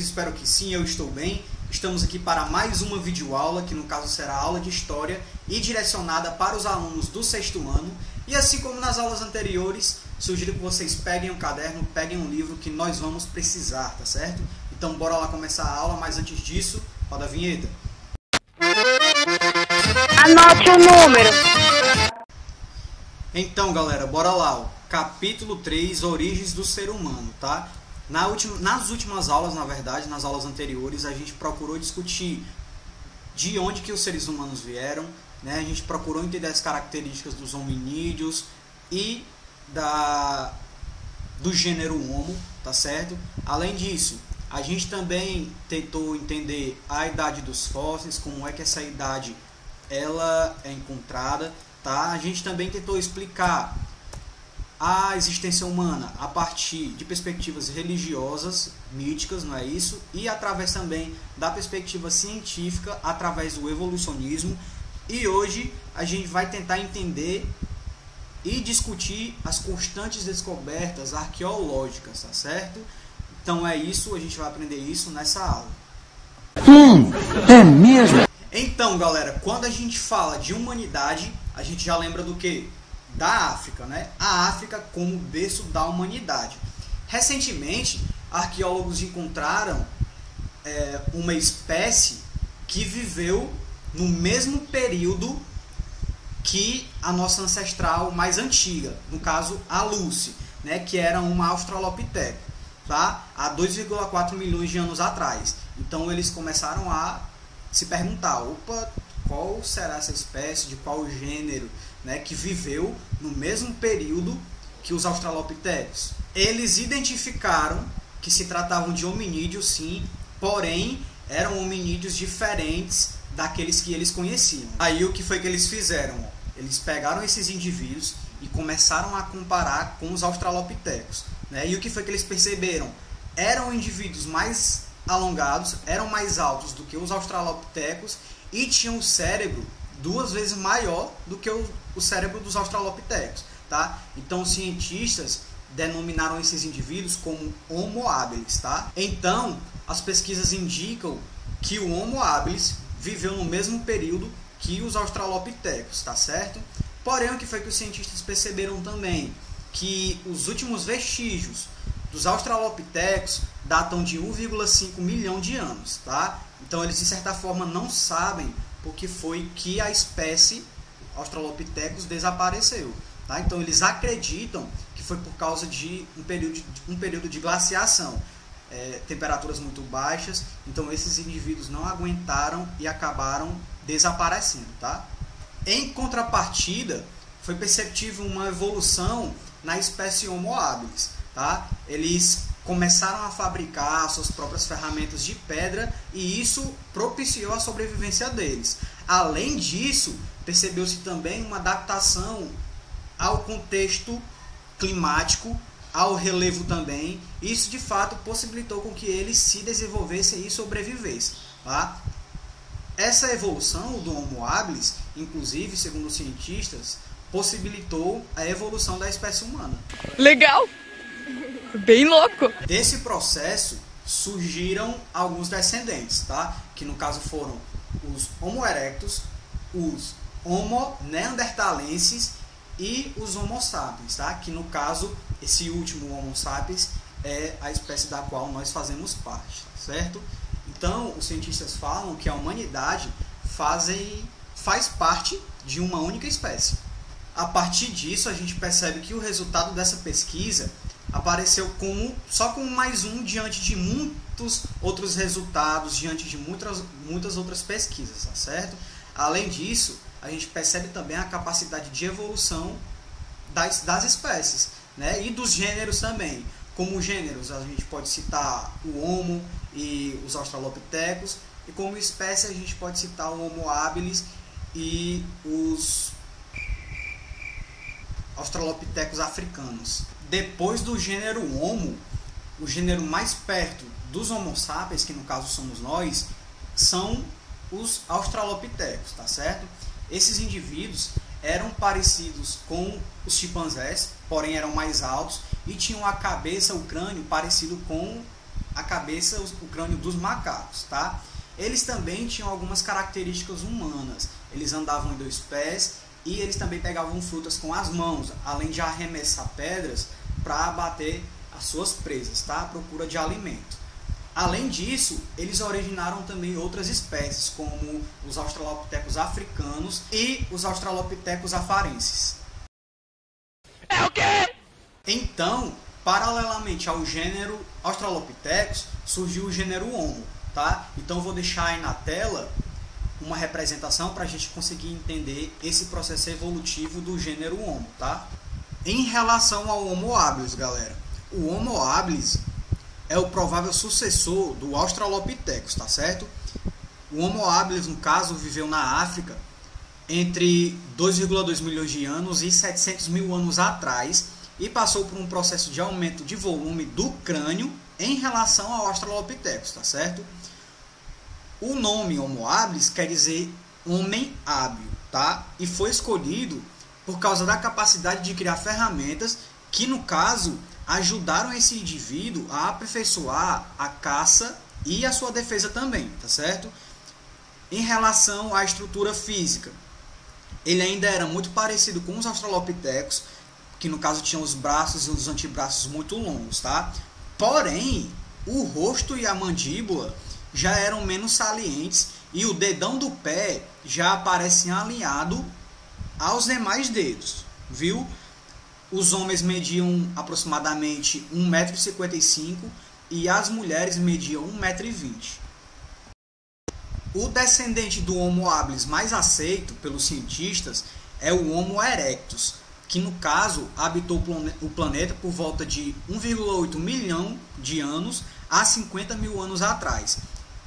vocês? Espero que sim, eu estou bem. Estamos aqui para mais uma videoaula, que no caso será a aula de História e direcionada para os alunos do 6º ano. E assim como nas aulas anteriores, sugiro que vocês peguem um caderno, peguem um livro que nós vamos precisar, tá certo? Então bora lá começar a aula, mas antes disso, roda a vinheta. Anote o número. Então galera, bora lá, ó. Capítulo 3, Origens do Ser Humano, tá? Nas últimas aulas, na verdade, nas aulas anteriores, a gente procurou discutir de onde que os seres humanos vieram, né? A gente procurou entender as características dos hominídeos e do gênero Homo, tá certo? Além disso, a gente também tentou entender a idade dos fósseis, como é que essa idade ela é encontrada, tá? A gente também tentou explicar a existência humana a partir de perspectivas religiosas, míticas, não é isso? E através também da perspectiva científica, através do evolucionismo. E hoje a gente vai tentar entender e discutir as constantes descobertas arqueológicas, tá certo? Então é isso, a gente vai aprender isso nessa aula. É mesmo? Então, galera, quando a gente fala de humanidade, a gente já lembra do quê? Da África, né? A África como berço da humanidade. Recentemente, arqueólogos encontraram uma espécie que viveu no mesmo período que a nossa ancestral mais antiga, no caso a Lucy, né? Que era uma Australopithecus, tá? Há 2,4 milhões de anos atrás. Então eles começaram a se perguntar, opa, qual será essa espécie, de qual gênero, né, que viveu no mesmo período que os Australopithecus. Eles identificaram que se tratavam de hominídeos, sim, porém eram hominídeos diferentes daqueles que eles conheciam. Aí o que foi que eles fizeram? Eles pegaram esses indivíduos e começaram a comparar com os Australopithecus, né? E o que foi que eles perceberam? Eram indivíduos mais alongados, eram mais altos do que os Australopithecus e tinham um cérebro 2 vezes maior do que o cérebro dos Australopithecus, tá? Então os cientistas denominaram esses indivíduos como Homo habilis, tá? Então as pesquisas indicam que o Homo habilis viveu no mesmo período que os Australopithecus, tá certo? Porém, o que foi que os cientistas perceberam também? Que os últimos vestígios dos Australopithecus datam de 1,5 milhão de anos, tá? Então eles de certa forma não sabem porque foi que a espécie Australopithecus desapareceu, tá? Então eles acreditam que foi por causa de um período de glaciação, temperaturas muito baixas. Então esses indivíduos não aguentaram e acabaram desaparecendo, tá? Em contrapartida, foi perceptível uma evolução na espécie Homo habilis, tá? Eles começaram a fabricar suas próprias ferramentas de pedra e isso propiciou a sobrevivência deles. Além disso, percebeu-se também uma adaptação ao contexto climático, ao relevo também. Isso de fato possibilitou com que eles se desenvolvessem e sobrevivessem, tá? Essa evolução do Homo habilis, inclusive, segundo os cientistas, possibilitou a evolução da espécie humana. Legal! Bem louco! Desse processo surgiram alguns descendentes, tá? Que no caso foram os Homo erectus, os Homo neanderthalenses e os Homo sapiens, tá? Que no caso, esse último Homo sapiens é a espécie da qual nós fazemos parte, certo? Então, os cientistas falam que a humanidade faz parte de uma única espécie. A partir disso, a gente percebe que o resultado dessa pesquisa apareceu só como mais um diante de muitos outros resultados, diante de muitas outras pesquisas, tá certo? Além disso, a gente percebe também a capacidade de evolução das espécies, né? E dos gêneros também. Como gêneros, a gente pode citar o Homo e os Australopithecus, e como espécie a gente pode citar o Homo habilis e os Australopithecus africanos. Depois do gênero Homo, o gênero mais perto dos Homo sapiens, que no caso somos nós, são os Australopithecus, tá certo? Esses indivíduos eram parecidos com os chimpanzés, porém eram mais altos e tinham a cabeça, o crânio parecido com a cabeça, o crânio dos macacos, tá? Eles também tinham algumas características humanas. Eles andavam em 2 pés e eles também pegavam frutas com as mãos, além de arremessar pedras para abater as suas presas, tá? À procura de alimento. Além disso, eles originaram também outras espécies, como os australopitecos africanos e os australopitecos afarenses. É o quê? Então, paralelamente ao gênero Australopithecus, surgiu o gênero Homo, tá? Então eu vou deixar aí na tela uma representação para a gente conseguir entender esse processo evolutivo do gênero Homo, tá? Em relação ao Homo habilis, galera, o Homo habilis é o provável sucessor do Australopithecus, tá certo? O Homo habilis, no caso, viveu na África entre 2,2 milhões de anos e 700 mil anos atrás e passou por um processo de aumento de volume do crânio em relação ao Australopithecus, tá certo? O nome Homo habilis quer dizer homem hábil, tá? E foi escolhido por causa da capacidade de criar ferramentas que, no caso, ajudaram esse indivíduo a aperfeiçoar a caça e a sua defesa também, tá certo? Em relação à estrutura física, ele ainda era muito parecido com os Australopithecus, que no caso tinham os braços e os antebraços muito longos, tá? Porém, o rosto e a mandíbula já eram menos salientes e o dedão do pé já aparece alinhado aos demais dedos, viu? Os homens mediam aproximadamente 1,55 m e as mulheres mediam 1,20 m. O descendente do Homo habilis mais aceito pelos cientistas é o Homo erectus, que no caso habitou o planeta por volta de 1,8 milhão de anos a 50 mil anos atrás.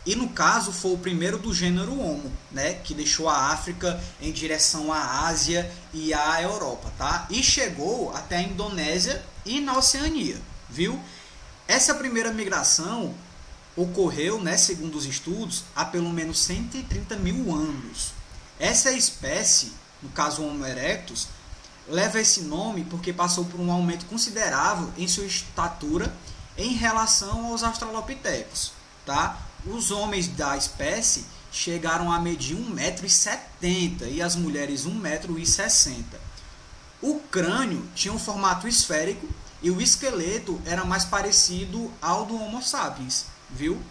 E no caso foi o primeiro do gênero Homo, né, que deixou a África em direção à Ásia e à Europa, tá? E chegou até a Indonésia e na Oceania, viu? Essa primeira migração ocorreu, né, segundo os estudos, há pelo menos 130 mil anos. Essa espécie, no caso Homo erectus, leva esse nome porque passou por um aumento considerável em sua estatura em relação aos Australopithecus, tá? Os homens da espécie chegaram a medir 1,70 m e as mulheres 1,60 m. O crânio tinha um formato esférico e o esqueleto era mais parecido ao do Homo sapiens, viu?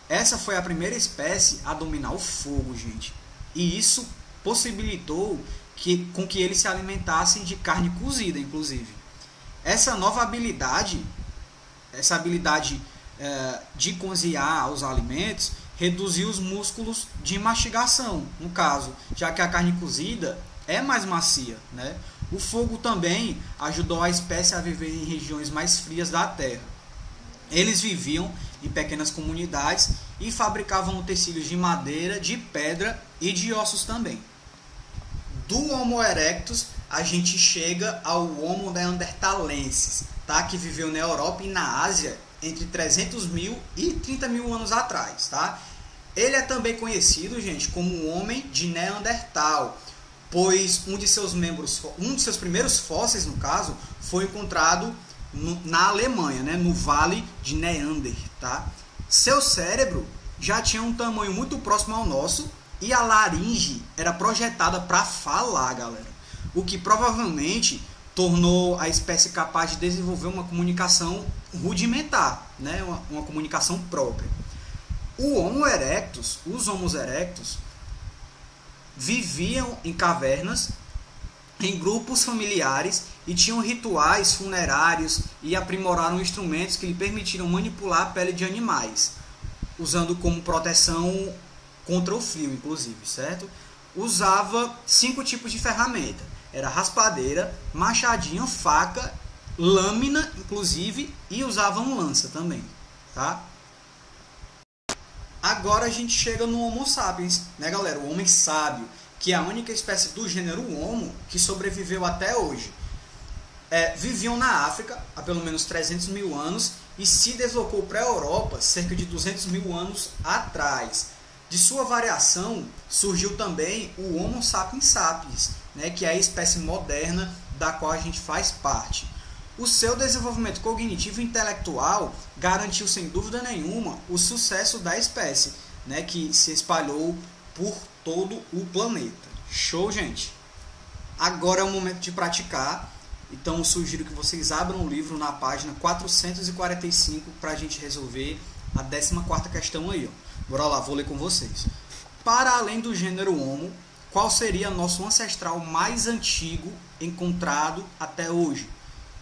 Essa foi a primeira espécie a dominar o fogo, gente. E isso possibilitou com que eles se alimentassem de carne cozida, inclusive. Essa nova habilidade, de cozinhar os alimentos, reduziu os músculos de mastigação, no caso, já que a carne cozida é mais macia, né? O fogo também ajudou a espécie a viver em regiões mais frias da Terra. Eles viviam em pequenas comunidades e fabricavam utensílios de madeira, de pedra e de ossos também. Do Homo erectus, a gente chega ao Homo neanderthalensis, tá? Que viveu na Europa e na Ásia entre 300 mil e 30 mil anos atrás, tá? Ele é também conhecido, gente, como o homem de Neandertal, pois um de seus primeiros fósseis, no caso, foi encontrado na Alemanha, né, no Vale de Neander, tá? Seu cérebro já tinha um tamanho muito próximo ao nosso e a laringe era projetada para falar, galera. O que provavelmente tornou a espécie capaz de desenvolver uma comunicação rudimentar, né, uma comunicação própria. Os Homo erectus viviam em cavernas, em grupos familiares e tinham rituais funerários e aprimoraram instrumentos que lhe permitiram manipular a pele de animais, usando como proteção contra o frio, inclusive, certo? Usava 5 tipos de ferramenta. Era raspadeira, machadinho, faca, lâmina, inclusive, e usavam lança também, tá? Agora a gente chega no Homo sapiens, né, galera? O homem sábio, que é a única espécie do gênero Homo que sobreviveu até hoje. Viviam na África há pelo menos 300 mil anos e se deslocou para a Europa cerca de 200 mil anos atrás. De sua variação surgiu também o Homo sapiens sapiens, né, que é a espécie moderna da qual a gente faz parte. O seu desenvolvimento cognitivo e intelectual garantiu, sem dúvida nenhuma, o sucesso da espécie, né, que se espalhou por todo o planeta. Show, gente? Agora é o momento de praticar. Então, eu sugiro que vocês abram o livro na página 445 para a gente resolver a 14ª questão aí. Ó. Bora lá, vou ler com vocês. Para além do gênero Homo, qual seria nosso ancestral mais antigo encontrado até hoje?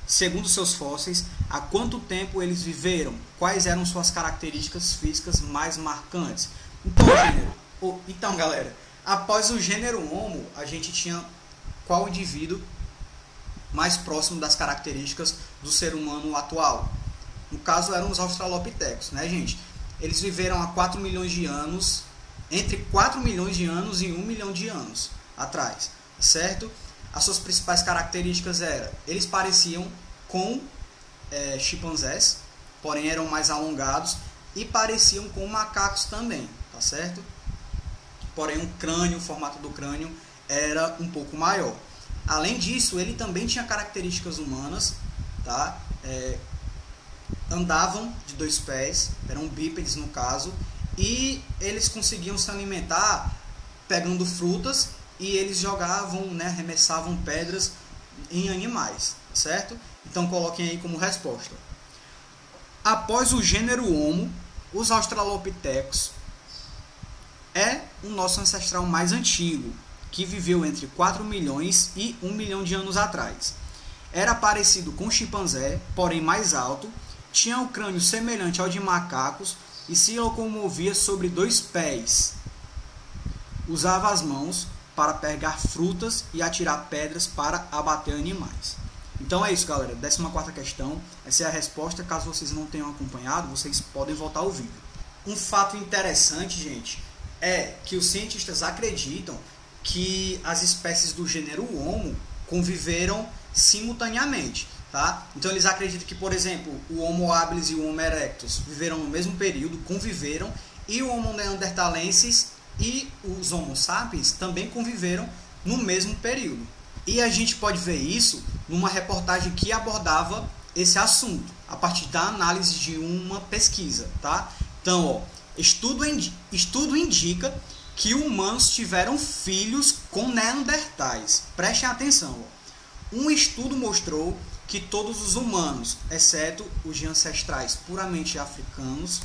Segundo seus fósseis, há quanto tempo eles viveram? Quais eram suas características físicas mais marcantes? Então, galera, após o gênero Homo, a gente tinha qual indivíduo mais próximo das características do ser humano atual? No caso, eram os australopithecus, né, gente? Eles viveram há 4 milhões de anos, entre 4 milhões de anos e 1 milhão de anos atrás, certo? As suas principais características eram, eles pareciam com chimpanzés, porém eram mais alongados e pareciam com macacos também, tá certo? Porém o formato do crânio era um pouco maior. Além disso, ele também tinha características humanas, tá? Andavam de 2 pés, eram bípedes no caso, e eles conseguiam se alimentar pegando frutas e eles jogavam, né, arremessavam pedras em animais, certo? Então coloquem aí como resposta. Após o gênero Homo, os australopithecus é o nosso ancestral mais antigo, que viveu entre 4 milhões e 1 milhão de anos atrás. Era parecido com o chimpanzé, porém mais alto, tinha o crânio semelhante ao de macacos e se locomovia sobre 2 pés. Usava as mãos para pegar frutas e atirar pedras para abater animais. Então é isso, galera. 14ª questão. Essa é a resposta. Caso vocês não tenham acompanhado, vocês podem voltar ao vídeo. Um fato interessante, gente, é que os cientistas acreditam que as espécies do gênero Homo conviveram simultaneamente, tá? Então eles acreditam que, por exemplo, o Homo habilis e o Homo erectus viveram no mesmo período, conviveram, e o Homo neanderthalensis e os Homo sapiens também conviveram no mesmo período. E a gente pode ver isso numa reportagem que abordava esse assunto, a partir da análise de uma pesquisa, tá? Então, ó, estudo indica que humanos tiveram filhos com neandertais. Prestem atenção. Ó. Um estudo mostrou que todos os humanos, exceto os de ancestrais puramente africanos,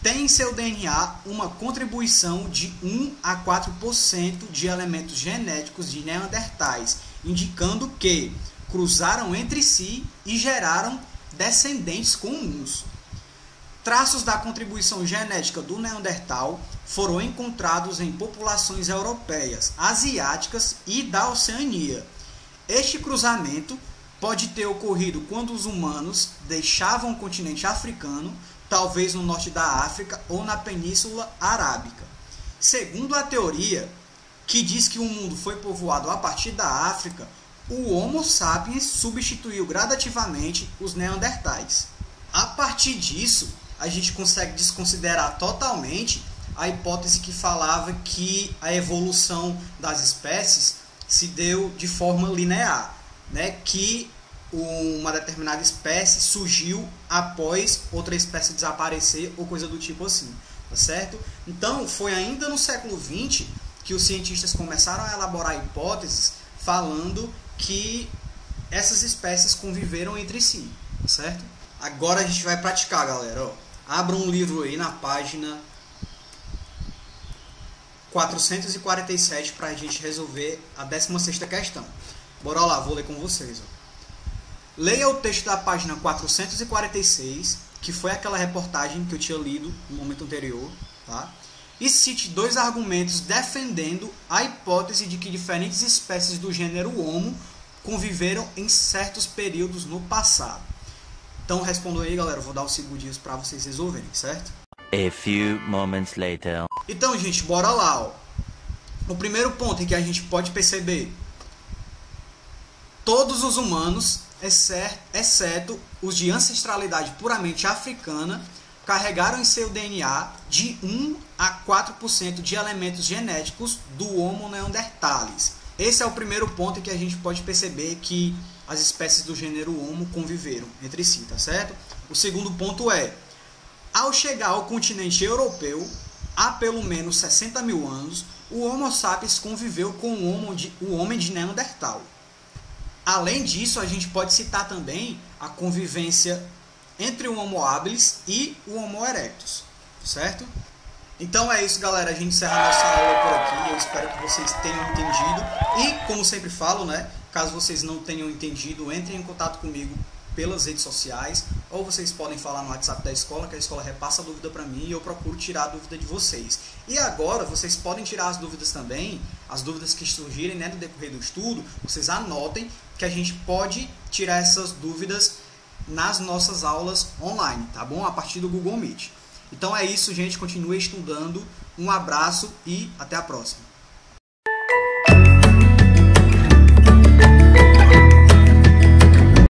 têm em seu DNA uma contribuição de 1 a 4% de elementos genéticos de neandertais, indicando que cruzaram entre si e geraram descendentes comuns. Traços da contribuição genética do Neandertal foram encontrados em populações europeias, asiáticas e da Oceania. Este cruzamento pode ter ocorrido quando os humanos deixavam o continente africano, talvez no norte da África ou na Península Arábica. Segundo a teoria, que diz que o mundo foi povoado a partir da África, o Homo sapiens substituiu gradativamente os Neandertais. A partir disso, a gente consegue desconsiderar totalmente a hipótese que falava que a evolução das espécies se deu de forma linear, né? Que uma determinada espécie surgiu após outra espécie desaparecer ou coisa do tipo assim, tá certo? Então, foi ainda no século XX que os cientistas começaram a elaborar hipóteses falando que essas espécies conviveram entre si, tá certo? Agora a gente vai praticar, galera, ó. Abra um livro aí na página 447 para a gente resolver a 16ª questão. Bora lá, vou ler com vocês. Ó. Leia o texto da página 446, que foi aquela reportagem que eu tinha lido no momento anterior, tá? E cite 2 argumentos defendendo a hipótese de que diferentes espécies do gênero Homo conviveram em certos períodos no passado. Então respondam aí, galera. Eu vou dar uns segundinhos para vocês resolverem, certo? A few moments later. Então, gente, bora lá. Ó. O primeiro ponto em que a gente pode perceber: todos os humanos, exceto os de ancestralidade puramente africana, carregaram em seu DNA de 1 a 4% de elementos genéticos do Homo neanderthalis. Esse é o primeiro ponto em que a gente pode perceber que as espécies do gênero Homo conviveram entre si, tá certo? O segundo ponto é, ao chegar ao continente europeu, há pelo menos 60 mil anos, o Homo sapiens conviveu com o homem de Neandertal. Além disso, a gente pode citar também a convivência entre o Homo habilis e o Homo erectus, certo? Então é isso, galera. A gente encerra a nossa aula por aqui. Eu espero que vocês tenham entendido. E, como sempre falo, né, caso vocês não tenham entendido, entrem em contato comigo pelas redes sociais, ou vocês podem falar no WhatsApp da escola, que a escola repassa a dúvida para mim e eu procuro tirar a dúvida de vocês. E agora, vocês podem tirar as dúvidas também, as dúvidas que surgirem, né, no decorrer do estudo, vocês anotem que a gente pode tirar essas dúvidas nas nossas aulas online, tá bom? A partir do Google Meet. Então é isso, gente. Continue estudando. Um abraço e até a próxima.